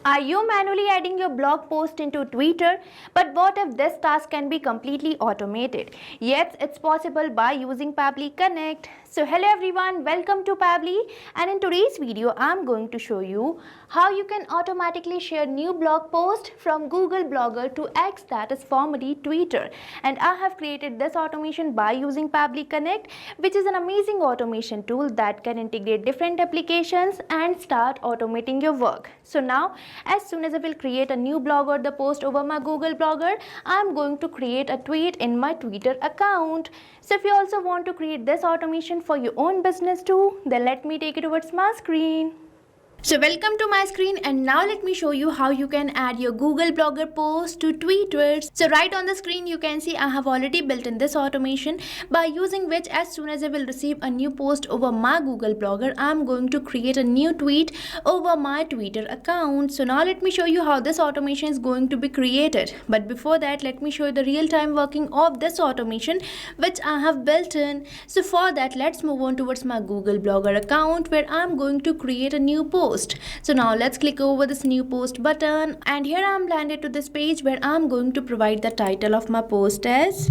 Are you manually adding your blog post into Twitter? But what if this task can be completely automated? Yes, it's possible by using Pabbly Connect. So hello everyone, welcome to Pabbly, and in today's video I'm going to show you how you can automatically share new blog post from Google Blogger to X, that is formerly Twitter. And I have created this automation by using Pabbly Connect, which is an amazing automation tool that can integrate different applications and start automating your work. So now, as soon as I will create a new blog or the post over my Google Blogger, I'm going to create a tweet in my Twitter account. So if you also want to create this automation for your own business too, then let me take it towards my screen. So welcome to my screen, and now let me show you how you can add your Google Blogger post to Twitter. So right on the screen you can see I have already built in this automation by using which as soon as I will receive a new post over my Google Blogger, I am going to create a new tweet over my Twitter account. So now let me show you how this automation is going to be created. But before that, let me show you the real-time working of this automation which I have built in. So for that, let's move on towards my Google Blogger account where I am going to create a new post. So now let's click over this new post button, and here I am landed to this page where I am going to provide the title of my post as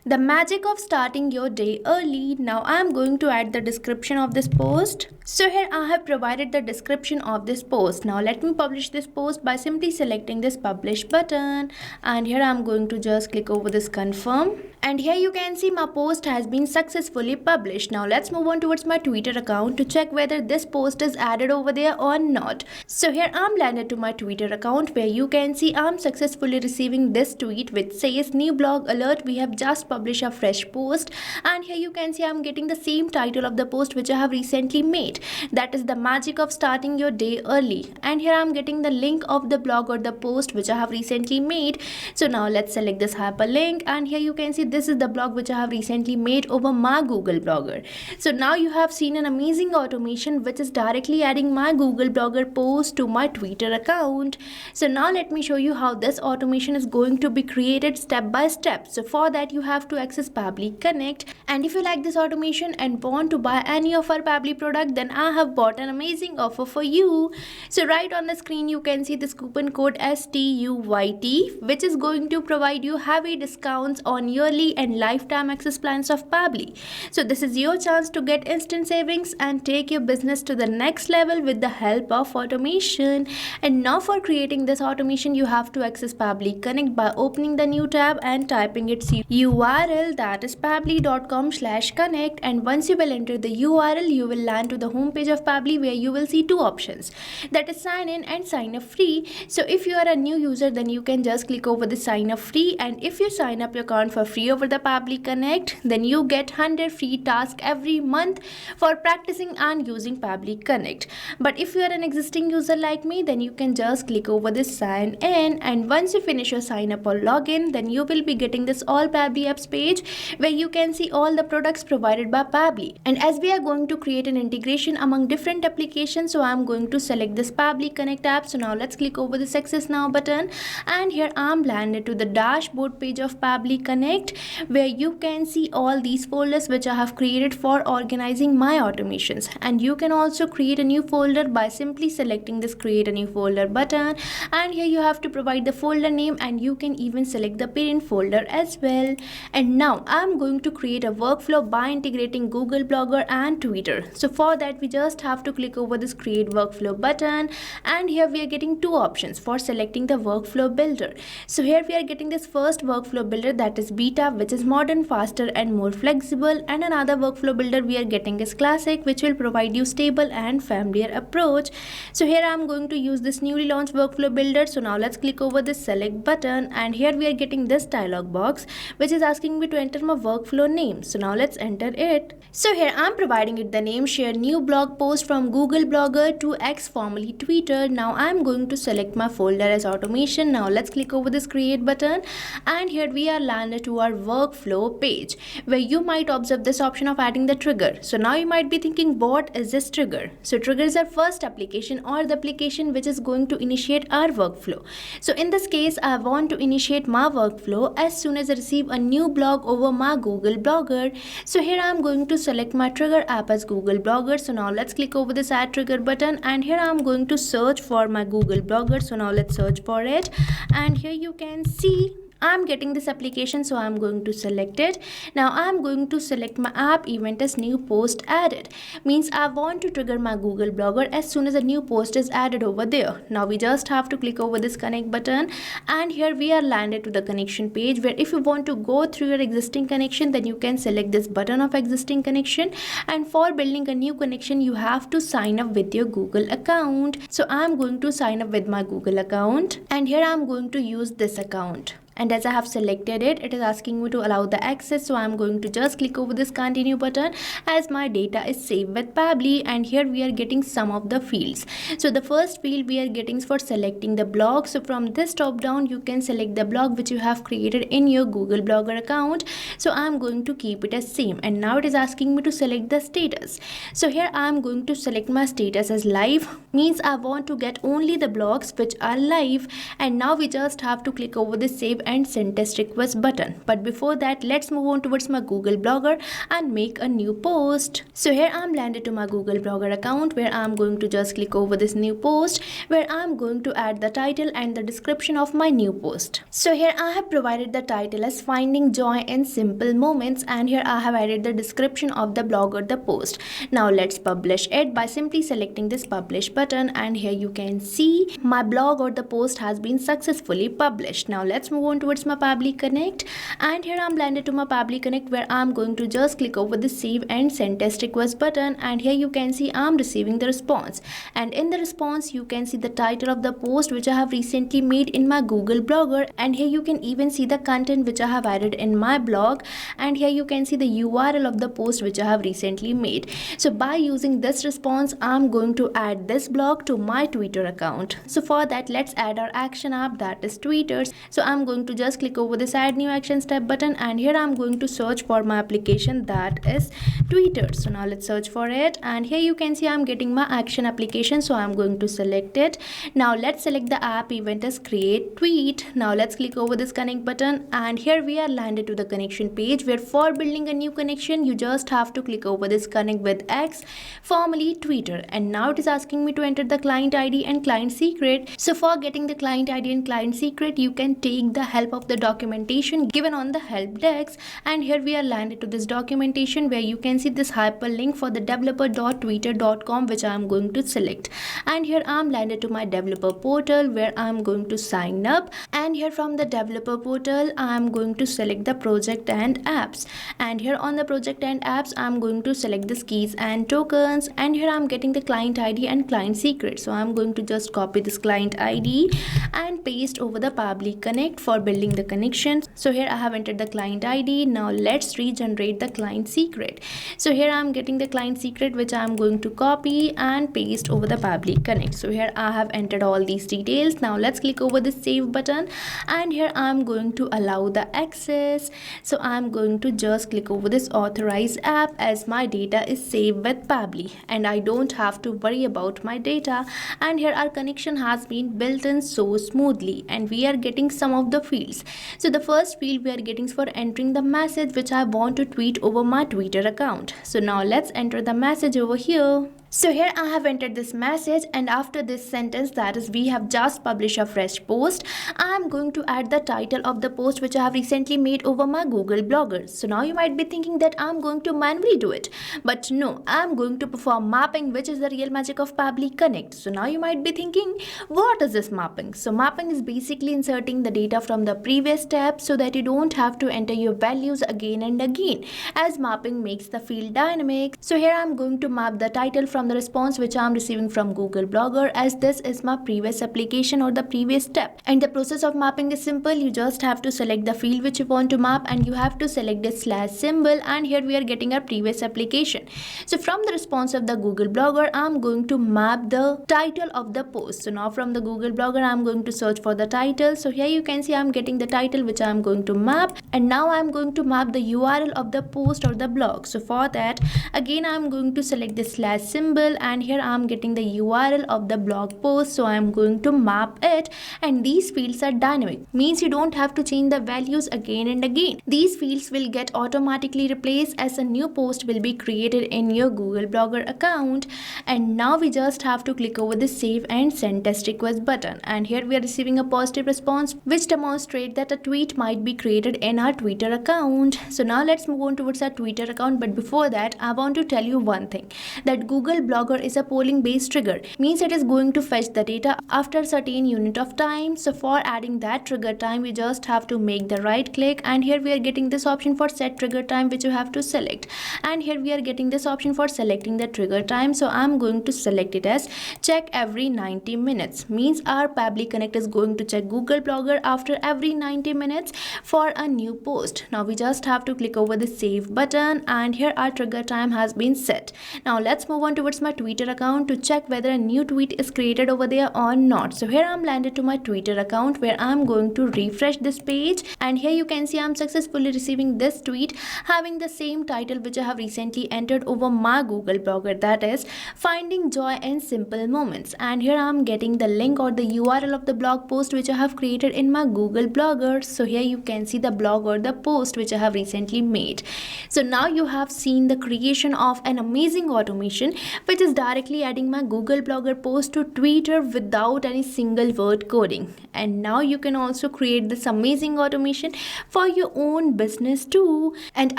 The Magic of Starting Your Day Early. Now I am going to add the description of this post. So here I have provided the description of this post. Now let me publish this post by simply selecting this publish button, and here I am going to just click over this confirm, and here you can see my post has been successfully published. Now let's move on towards my Twitter account to check whether this post is added over there or not. So here I'm landed to my Twitter account where you can see I'm successfully receiving this tweet which says new blog alert, we have just published a fresh post, and here you can see I'm getting the same title of the post which I have recently made, that is the magic of starting your day early, and here I'm getting the link of the blog or the post which I have recently made. So now let's select this hyperlink, and here you can see this is the blog which I have recently made over my Google Blogger. So now you have seen an amazing automation which is directly adding my Google Blogger post to my Twitter account. So now let me show you how this automation is going to be created step by step. So for that you have to access Pabbly Connect, and if you like this automation and want to buy any of our Pabbly product, then I have bought an amazing offer for you. So right on the screen you can see this coupon code STUYT, which is going to provide you heavy discounts on yearly and lifetime access plans of Pabbly. So this is your chance to get instant savings and take your business to the next level with the help of automation. And now for creating this automation you have to access Pabbly Connect by opening the new tab and typing its URL, that is pabbly.com/connect, and once you will enter the URL you will land to the home page of Pabbly where you will see two options, that is sign in and sign up free. So if you are a new user then you can just click over the sign up free, and if you sign up your account for free over the Pabbly Connect, then you get 100 free tasks every month for practicing and using Pabbly Connect. But if you are an existing user like me, then you can just click over this sign in, and once you finish your sign up or login, then you will be getting this all Pabbly apps page where you can see all the products provided by Pabbly. And as we are going to create an integration among different applications, so I'm going to select this Pabbly Connect app. So now let's click over the access now button, and here I'm landed to the dashboard page of Pabbly Connect where you can see all these folders which I have created for organizing my automations. And you can also create a new folder by simply selecting this create a new folder button, and here you have to provide the folder name, and you can even select the parent folder as well. And now I'm going to create a workflow by integrating Google Blogger and Twitter. So for that we just have to click over this create workflow button, and here we are getting two options for selecting the workflow builder. So here we are getting this first workflow builder, that is beta, which is modern, faster and more flexible, and another workflow builder we are getting is classic, which will provide you stable and familiar approach. So here I'm going to use this newly launched workflow builder. So now let's click over this select button, and here we are getting this dialog box which is asking me to enter my workflow name. So now let's enter it. So here I'm providing it the name share new blog post from Google Blogger to X, formerly Twitter. Now I'm going to select my folder as automation. Now let's click over this create button, and here we are landed to our workflow page where you might observe this option of adding the trigger. So now you might be thinking, what is this trigger? So trigger is our first application or the application which is going to initiate our workflow. So in this case I want to initiate my workflow as soon as I receive a new blog over my Google Blogger. So here I am going to select my trigger app as Google Blogger. So now let's click over this add trigger button, and here I'm going to search for my Google Blogger. So now let's search for it, and here you can see I'm getting this application, so I'm going to select it. Now I'm going to select my app event as new post added. Means I want to trigger my Google Blogger as soon as a new post is added over there. Now we just have to click over this connect button, and here we are landed to the connection page, where if you want to go through your existing connection, then you can select this button of existing connection, and for building a new connection you have to sign up with your Google account. So I'm going to sign up with my Google account, and here I'm going to use this account. And as I have selected it, it is asking me to allow the access, so I'm going to just click over this continue button as my data is saved with Pabbly. And here we are getting some of the fields. So the first field we are getting for selecting the blog. So from this drop down you can select the blog which you have created in your Google Blogger account. So I'm going to keep it as same, and now it is asking me to select the status. So here I'm going to select my status as live, means I want to get only the blogs which are live. And now we just have to click over this save and send test request button. But before that, let's move on towards my Google Blogger and make a new post. So here I'm landed to my Google Blogger account, where I'm going to just click over this new post, where I'm going to add the title and the description of my new post. So here I have provided the title as finding joy in simple moments, and here I have added the description of the blog or the post. Now let's publish it by simply selecting this publish button, and here you can see my blog or the post has been successfully published. Now let's move on towards my Pabbly Connect, and here I'm landed to my Pabbly Connect, where I'm going to just click over the save and send test request button, and here you can see I'm receiving the response. And in the response you can see the title of the post which I have recently made in my Google Blogger, and here you can even see the content which I have added in my blog, and here you can see the URL of the post which I have recently made. So by using this response, I'm going to add this blog to my Twitter account. So for that, let's add our action app, that is Twitter. So I'm going to just click over this add new action step button, and here I'm going to search for my application, that is Twitter. So now let's search for it, and here you can see I'm getting my action application, so I'm going to select it. Now let's select the app event as create tweet. Now let's click over this connect button, and here we are landed to the connection page, where for building a new connection you just have to click over this connect with X, formerly Twitter. And now it is asking me to enter the client ID and client secret. So for getting the client ID and client secret, you can take the help of the documentation given on the help desk, and here we are landed to this documentation, where you can see this hyperlink for the developer.twitter.com which I am going to select. And here I am landed to my developer portal, where I am going to sign up, and here from the developer portal I am going to select the project and apps, and here on the project and apps I am going to select the keys and tokens, and here I am getting the client ID and client secret. So I am going to just copy this client ID and paste over the Pabbly Connect for building the connection. So here I have entered the client ID. Now let's regenerate the client secret. So here I am getting the client secret which I am going to copy and paste over the Pabbly Connect. So here I have entered all these details. Now let's click over the save button, and here I am going to allow the access. So I am going to just click over this authorize app, as my data is saved with Pabbly and I don't have to worry about my data. And here our connection has been built in so smoothly, and we are getting some of the fields. So the first field we are getting for entering the message which I want to tweet over my Twitter account. So now let's enter the message over here. So here I have entered this message, and after this sentence, that is we have just published a fresh post, I am going to add the title of the post which I have recently made over my Google Blogger. So now you might be thinking that I am going to manually do it, but no, I am going to perform mapping, which is the real magic of Pabbly Connect. So now you might be thinking, what is this mapping? So mapping is basically inserting the data from the previous step so that you don't have to enter your values again and again, as mapping makes the field dynamic. So here I am going to map the title from the response which I am receiving from Google Blogger, as this is my previous application or the previous step. And the process of mapping is simple. You just have to select the field which you want to map, and you have to select the slash symbol, and here we are getting our previous application. So from the response of the Google Blogger, I am going to map the title of the post. So now from the Google Blogger, I am going to search for the title. So here you can see I am getting the title which I am going to map, and now I am going to map the URL of the post or the blog. So for that, again I am going to select the slash symbol, symbol, and here I'm getting the URL of the blog post, so I'm going to map it. And these fields are dynamic, means you don't have to change the values again and again. These fields will get automatically replaced as a new post will be created in your Google Blogger account. And now we just have to click over the save and send test request button, and here we are receiving a positive response which demonstrates that a tweet might be created in our Twitter account. So now let's move on towards our Twitter account, but before that I want to tell you one thing, that Google Blogger is a polling based trigger, means it is going to fetch the data after a certain unit of time. So for adding that trigger time, we just have to make the right click, and here we are getting this option for set trigger time which you have to select, and here we are getting this option for selecting the trigger time. So I'm going to select it as check every 90 minutes, means our Pabbly Connect is going to check Google Blogger after every 90 minutes for a new post. Now we just have to click over the save button, and here our trigger time has been set. Now let's move on towards my Twitter account to check whether a new tweet is created over there or not. So here I'm landed to my Twitter account where I'm going to refresh this page, and here you can see I'm successfully receiving this tweet having the same title which I have recently entered over my Google Blogger, that is finding joy in simple moments. And here I'm getting the link or the URL of the blog post which I have created in my Google Blogger. So here you can see the blog or the post which I have recently made. So now you have seen the creation of an amazing automation which is directly adding my Google Blogger post to Twitter without any single word coding. And now you can also create this amazing automation for your own business too. And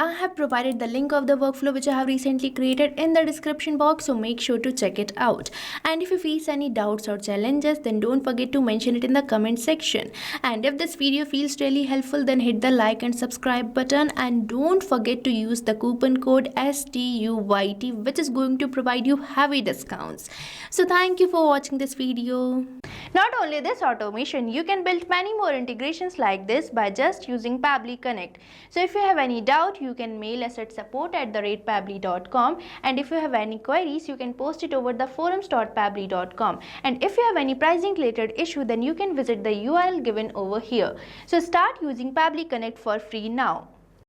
I have provided the link of the workflow which I have recently created in the description box, so make sure to check it out. And if you face any doubts or challenges, then don't forget to mention it in the comment section. And if this video feels really helpful, then hit the like and subscribe button, and don't forget to use the coupon code STUYT which is going to provide you heavy discounts. So thank you for watching this video. Not only this automation, you can build many more integrations like this by just using Pabbly Connect. So if you have any doubt, you can mail us at support@pabbly.com, and if you have any queries, you can post it over the forums.pabbly.com. and if you have any pricing related issue, then you can visit the URL given over here. So start using Pabbly Connect for free now.